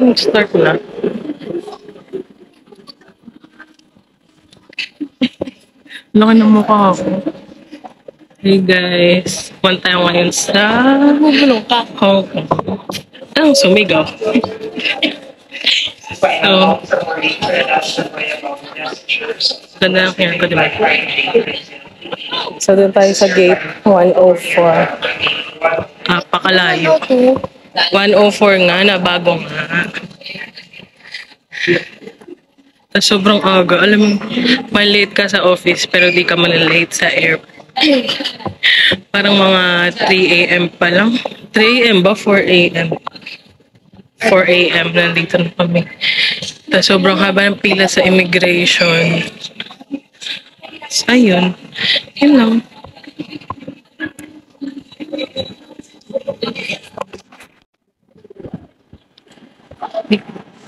Start na. Laki ng mukha ako. Hey guys, punta tayo ngayon sa Hong Kong. Anong sumigaw? Ganda ng hair ko, diba? So, doon tayo sa gate 104. Pakalayo. 104 nga, na bago nga. Tapos sobrang aga. Alam mo, malate ka sa office pero di ka malate sa airport. Parang mga 3 a.m. pa lang. 3 a.m. ba? 4 a.m. 4 a.m. nandito na kami. Tapos sobrang haba ng pila sa immigration. So, ayun. Yun lang.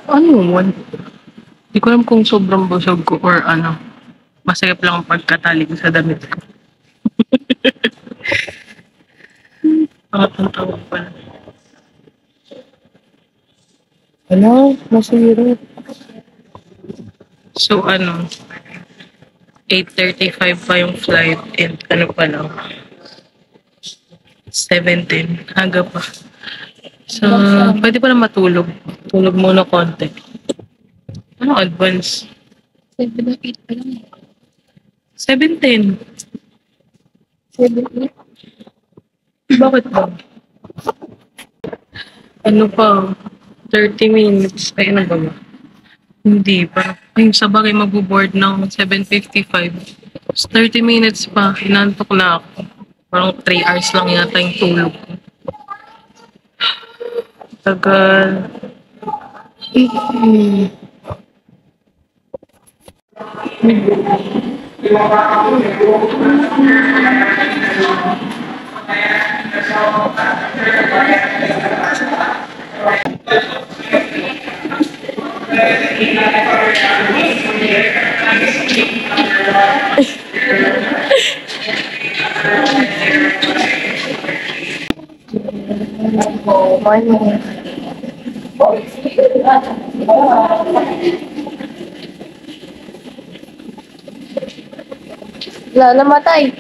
Ano mo? Hindi ko alam kung sobrang busog ko or ano. Masakit lang ang pagkatali ko sa damit ko. Ang tawag pala. Ano? Masirap. So, 8:35 pa yung flight and pa lang. 17. Aga pa. So, pwede pa na matulog. Tulog muna konti. Ano advance? 7 o 8 pa lang. 17. 7 o 8? Bakit ba? Ano pa? 30 minutes. Ay, ano ba ba? Hindi pa. Ay, sa bagay magbo-board ng 7:55. 30 minutes pa. Inantok na ako. Parang 3 hours lang yata yung tulog. Tagal. Wala, namatay.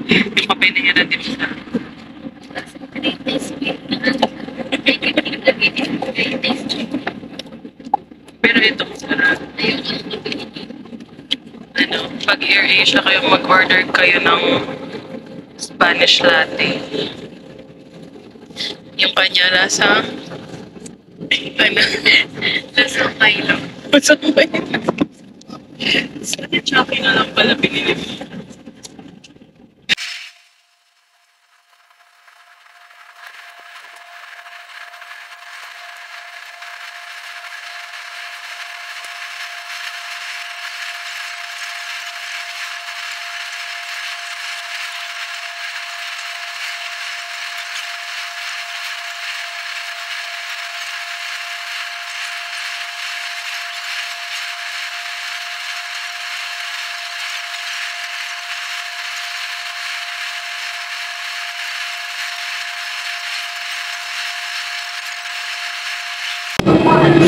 Yung papel niya natin siya. Pero ito, pag Air Asia kayo, mag-order kayo ng Spanish latte. Yung kanya nasa nasa Milo. Nasa Milo. Sa Chucky na lang pala binili mo.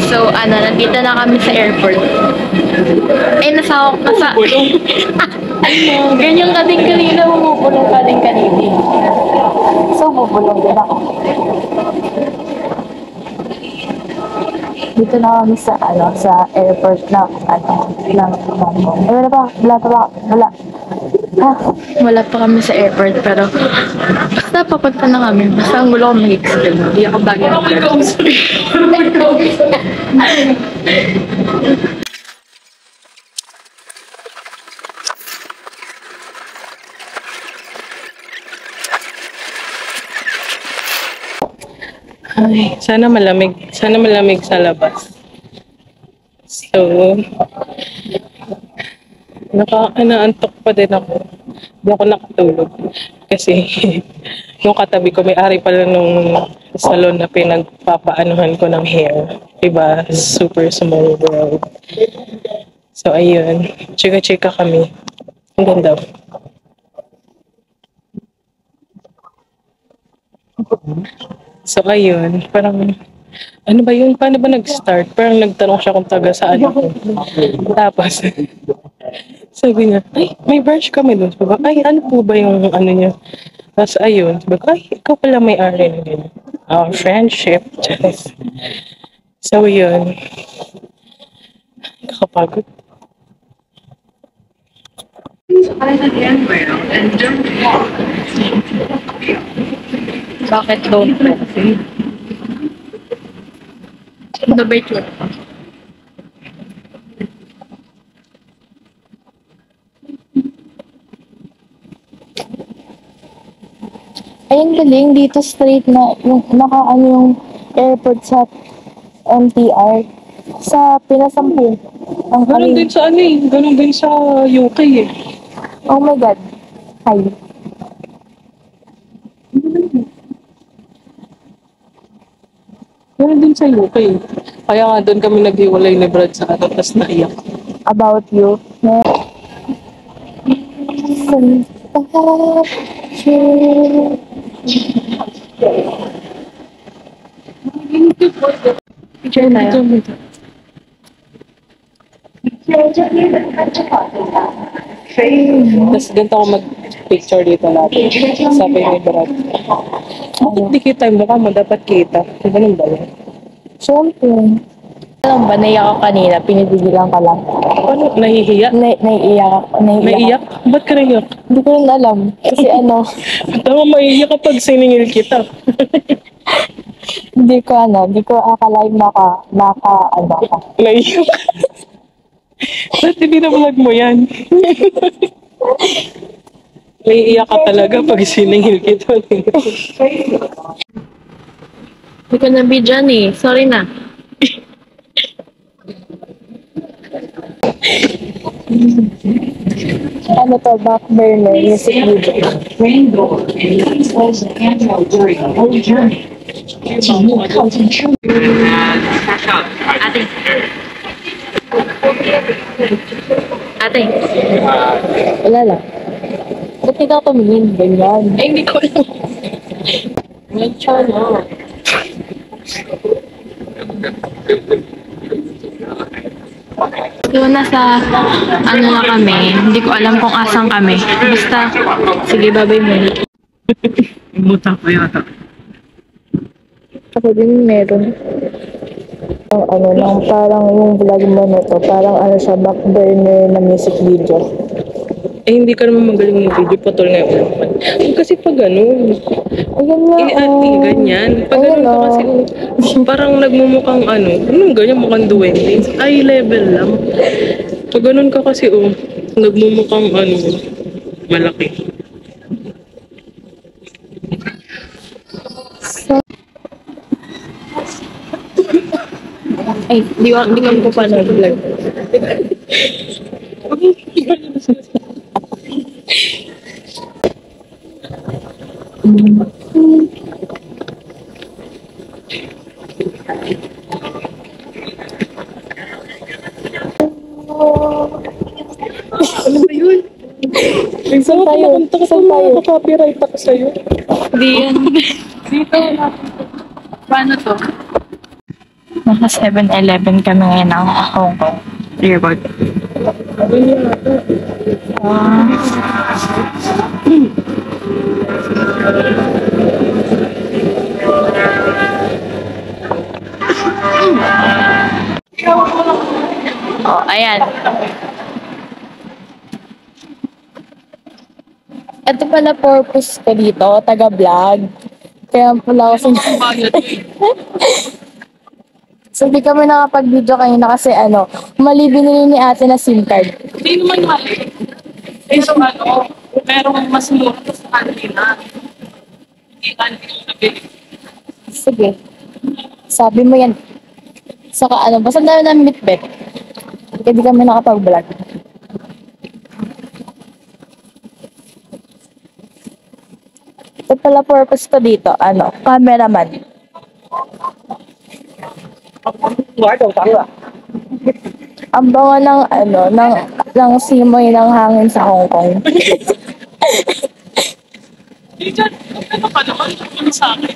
So, nandito na kami sa airport. Ay, nasa... Ganyan ka din kanina, bubulong ka din kanina. So, bubulong din ako. Dito na kami sa, sa airport na, ng Bangkok. Wala pa, wala. Ah, wala pa kami sa airport, pero basta papunta na kami. Basta ang gulo ko mag-explain. Hindi ako bagay na Ay, sana malamig. Sana malamig sa labas. So, naantok pa din ako. Hindi ako nakatulog. Kasi, yung katabi ko, may-ari pala nung salon na pinagpapaanuhan ko ng hair. Diba? Super small world. So, ayun. Chika-chika kami. Ang ganda. So, ayun. Parang, ano ba yun? Paano ba nag-start? Parang nagtanong siya kung taga saan ako. Tapos, sabi niya, ay, may branch kami doon. Sabi ko, ay, ano po ba yung ano niya? Tapos, ayun. Sabi ko, ay, ikaw pala may-ari na din. Friendship. So, yun. Kakapagod. By the handrail and don't walk. Bakit don't proceed? Debate yun. Ayun galing, dito straight na yung nakaano yung airport sa MTR sa Pinasampu. Ang Ganun din sa ano eh. Ganun din sa UK eh. Oh my God. Hi. Ganun din sa UK eh. Kaya nga doon kami naghiwalay ni Brad sa ano, tas naiyak. About you. Picture tayo. Tapos ganito ako mag-picture dito natin. Sabi ni Brad, bakit di kita yung mukha mo? Dapat kita. Ganun ba yun? Siyempre. Alam ba, naiyak ako kanina, pinipigilan ka lang. Ano? Nahihiya? Naiiyak ako. Naiiyak? Ba't ka naiiyak? Hindi ko rin alam. Kasi Tama, maiiyak kapag siningil kita. hindi ko akalain ka. Naiiyak. Ba't ibina-vlog mo yan? Naiiyak ka talaga pag siningil kita. Hindi ko nabidyan eh. Sorry na. Ano to? Back burner. Music video. Rainbow and please close the handrail during the whole journey. Ate. Ate. Wala lang. Ba't hindi ka tumingin? Ganyan. Ay, hindi ko alam. Medyo na. Doon nasa, na kami. Hindi ko alam kung asan kami. Basta, sige, babay mo. Imuta ko yata. Ako din meron. Lang, parang yung vlog mo na to, parang siya, back burner na music video. Eh, hindi ka naman magaling ng video, putol nga yung naman. Kasi pag ganun, Ayan nga. ganyan. Pag ganun ka kasi, parang nagmumukhang ganyan, mukhang duwende. Eye level lang. Pag ganun ka kasi, nagmumukhang malaki. Ay, di ka pa na vlog. Ano ba yun? Saan tayo? Saan tayo? Copyright ako sa'yo. Di yan. Dito paano to? Nasa 7-Eleven kami ngayon ng Hong Kong. Airport. yan. Ito pala purpose ko dito, taga-vlog. Kaya pala ako So, di kami nakapag-video kanina kasi mali binili ni ate na SIM card. Hindi naman mali. Pero pero mas mura to sa kanina. Hindi kanina yung nabili. Sige. Sabi mo yan. Saka basta dahil namin bitbit. Kaya di kami nakapag-vlog. Ito pala purpose ko dito, cameraman. Ang bango ng simoy ng hangin sa Hong Kong. Hindi dyan. Ano ka naman? Ano sa akin?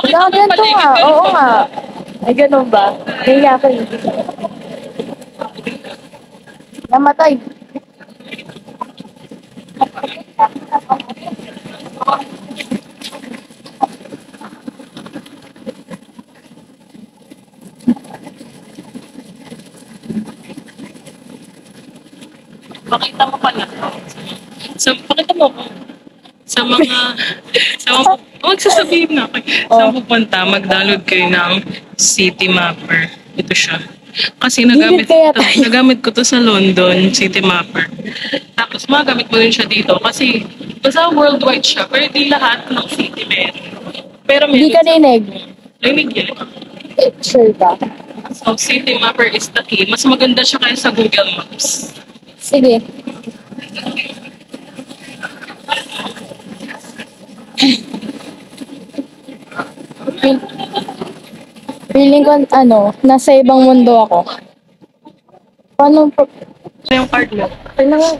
Ganito nga, oo nga. Ay, ganun ba? Kaya ako yun. Namatay. Pakita mo pala. Pakita mo ko. Sa mga, magsasabihin na ako. Saan pupunta, mag-download kayo ng City Mapper. Ito siya. Kasi nagamit ko to sa London, City Mapper. Tapos magamit mo din siya dito kasi basta worldwide siya, pero di lahat ng city meron. Pero Hindi ka ninig. Rinig yan. Sure ka? So, City Mapper is the key. Mas maganda siya kaya sa Google Maps. Sige. Feeling ko, nasa ibang mundo ako. Paano po? Ito yung card mo. Kailangan.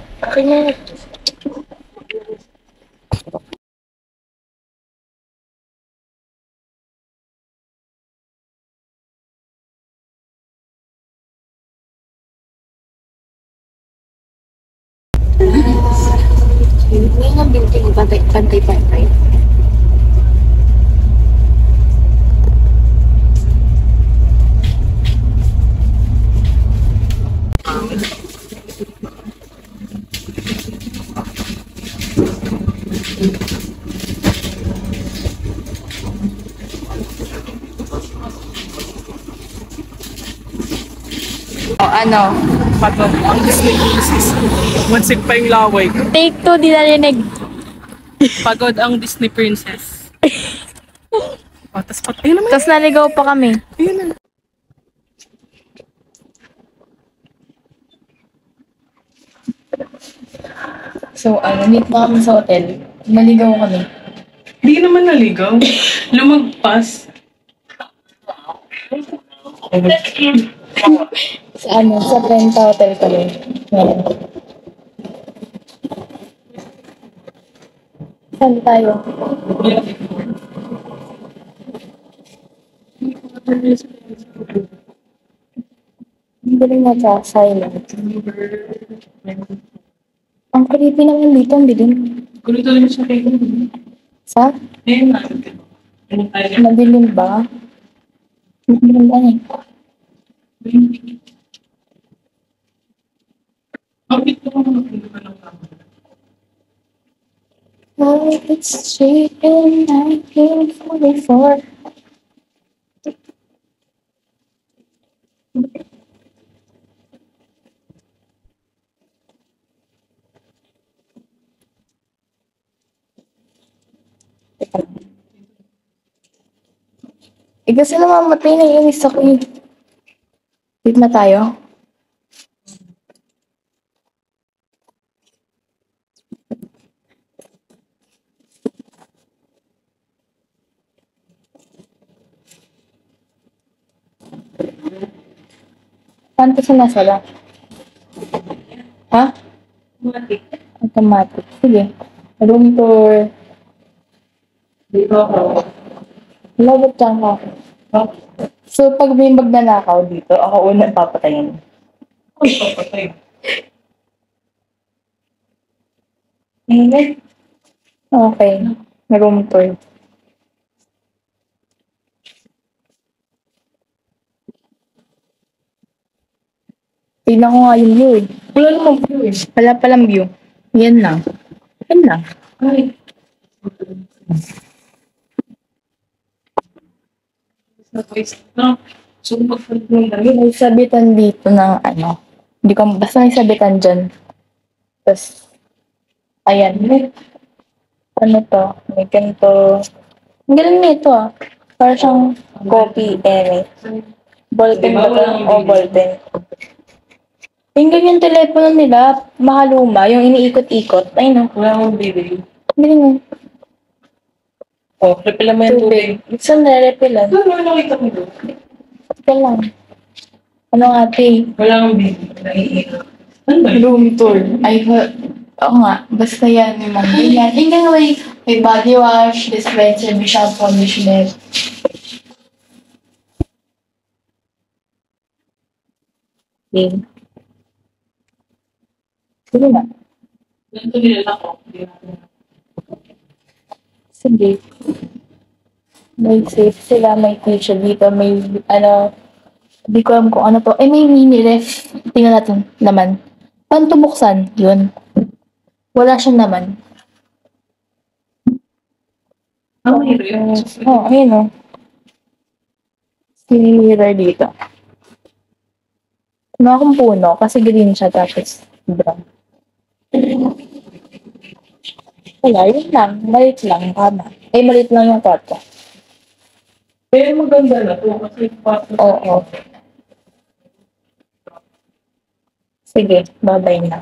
Hindi nga building pantay-pantay. Pagod ang Disney princess. Mansig pa yung laway. Take 2, di narinig. Pagod ang Disney princess. Tapos patay naman. Tapos naligaw pa kami. Ayun na. So, meet na kami sa hotel. Naligaw kami. Hindi naman naligaw. Lumagpas. Sa Brenta Hotel kami. Ngayon. Saan tayo? Ang galing na siya, silent. Ang creepy naman dito, ang dilim. Gulo talaga siya kayo. Sa? Ayun na. Madilim ba? Madilim ba eh? Bakit ko mga ka ng camera? Oh, it's straight in 1944. Kasi namamatay na yung isa ko eh. Wait na tayo. Saan ka sinasala? Ha? Automatic. Automatic. Sige. Room tour. Dito ako. Labot lang ako. So, pag may magnanakaw dito, ako unang papatayin. Uy, papatay. Okay. Room tour. Tignan ko nga yung view eh. Wala namang view eh. Wala palang view. Yan lang. Yan lang. Ay. No. So, magpalit ng damit. May sabitan dito ng ano. Hindi ko, basta may sabitan dyan. Tapos, ayan. Ano to? May ganito. Ang galing nito ah. Para siyang copy eme. Ballpen ba to? O ballpen. Yung ganyan telepono nila, makaluma, yung iniikot-ikot. Ay no. Wala akong bibili. Galing mo. Oh, repilan mo yung tubig. Tubig. Saan nare-repilan? Ano nakita mo doon? Ito lang. Ano ate? Wala akong bibili. Naiiyak. Ano ba yun? Room tour. Ay, oo nga. Basta yan yung mga ganyan. Yung ganyan may body wash, dispenser, may shampoo, conditioner. Okay. Sige na. Ganito nila ko. Sige. May safe sila, may teacher dito, may ano, hindi ko alam kung ano to. Eh, may mini ref. Tingnan natin naman. Paano ito buksan? Yun. Wala siyang naman. Ah, may rin. Oh, ayun o. Mirror dito. Ano akong puno, kasi green siya, tapos brown. Wala, yun lang. Malit lang, tama. Eh, malit lang yung kwarto. Pero maganda na to kasi Oo. Sige, bye-bye na.